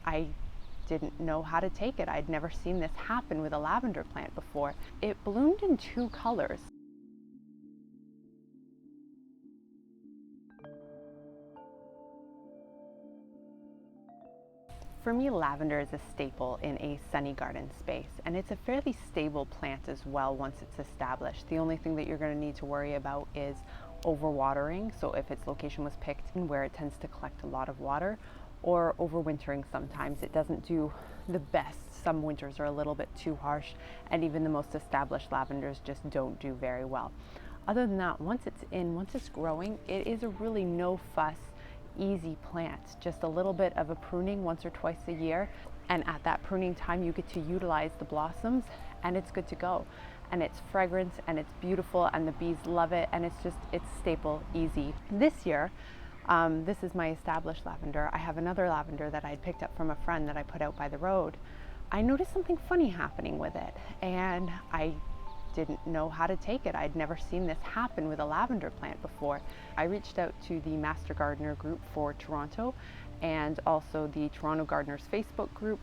I didn't know how to take it. I'd never seen this happen with a lavender plant before. It bloomed in two colors. For me, lavender is a staple in a sunny garden space, and it's a fairly stable plant as well once it's established. The only thing that you're going to need to worry about is overwatering. So if its location was picked where it tends to collect a lot of water, or overwintering sometimes. It doesn't do the best. Some winters are a little bit too harsh, and even the most established lavenders just don't do very well. Other than that, once it's growing, it is a really no fuss, easy plant. Just a little bit of a pruning once or twice a year, and at that pruning time you get to utilize the blossoms and it's good to go. And it's fragrant and it's beautiful and the bees love it, and it's staple, easy. This year, this is my established lavender. I have another lavender that I had picked up from a friend that I put out by the road. I noticed something funny happening with it, and I didn't know how to take it. I'd never seen this happen with a lavender plant before. I reached out to the Master Gardener group for Toronto, and also the Toronto Gardeners Facebook group,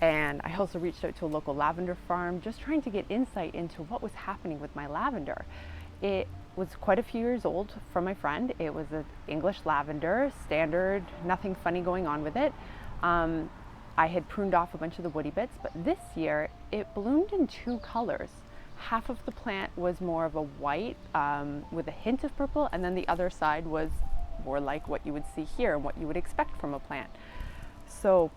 and I also reached out to a local lavender farm, just trying to get insight into what was happening with my lavender. It was quite a few years old from my friend. It was an English lavender, standard, nothing funny going on with it. I had pruned off a bunch of the woody bits, but this year it bloomed in two colors. Half of the plant was more of a white with a hint of purple, and then the other side was more like what you would see here and what you would expect from a plant. So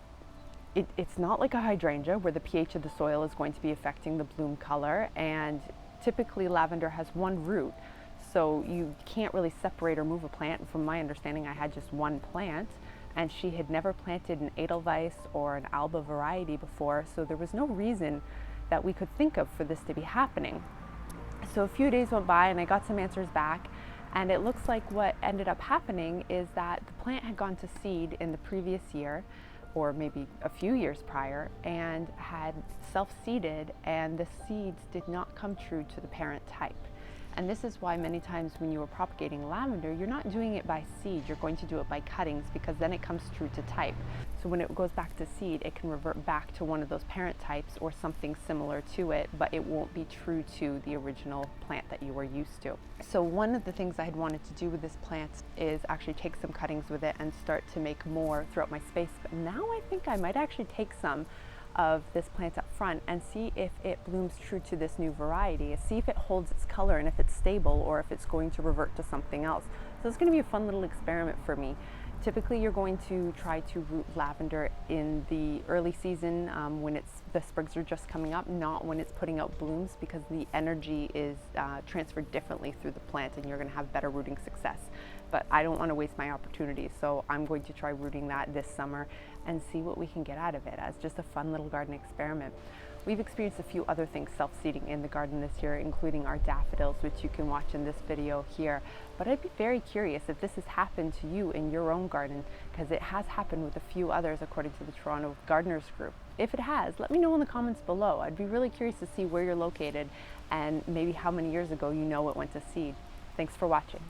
it's not like a hydrangea where the pH of the soil is going to be affecting the bloom color, and typically lavender has one root, so you can't really separate or move a plant. From my understanding, I had just one plant, and she had never planted an Edelweiss or an Alba variety before, so there was no reason that we could think of for this to be happening. So a few days went by and I got some answers back, and it looks like what ended up happening is that the plant had gone to seed in the previous year, or maybe a few years prior, and had self-seeded, and the seeds did not come true to the parent type. And this is why many times when you are propagating lavender, you're not doing it by seed, you're going to do it by cuttings, because then it comes true to type. So when it goes back to seed, it can revert back to one of those parent types or something similar to it, but it won't be true to the original plant that you were used to. So one of the things I had wanted to do with this plant is actually take some cuttings with it and start to make more throughout my space. But now I think I might actually take some of this plant up front and see if it blooms true to this new variety, see if it holds its color and if it's stable, or if it's going to revert to something else. So it's going to be a fun little experiment for me. Typically you're going to try to root lavender in the early season when the sprigs are just coming up, not when it's putting out blooms, because the energy is transferred differently through the plant and you're going to have better rooting success. But I don't want to waste my opportunity, so I'm going to try rooting that this summer and see what we can get out of it as just a fun little garden experiment. We've experienced a few other things self-seeding in the garden this year, including our daffodils, which you can watch in this video here. But I'd be very curious if this has happened to you in your own garden, because it has happened with a few others according to the Toronto Gardeners group. If it has, let me know in the comments below. I'd be really curious to see where you're located and maybe how many years ago you know it went to seed. Thanks for watching.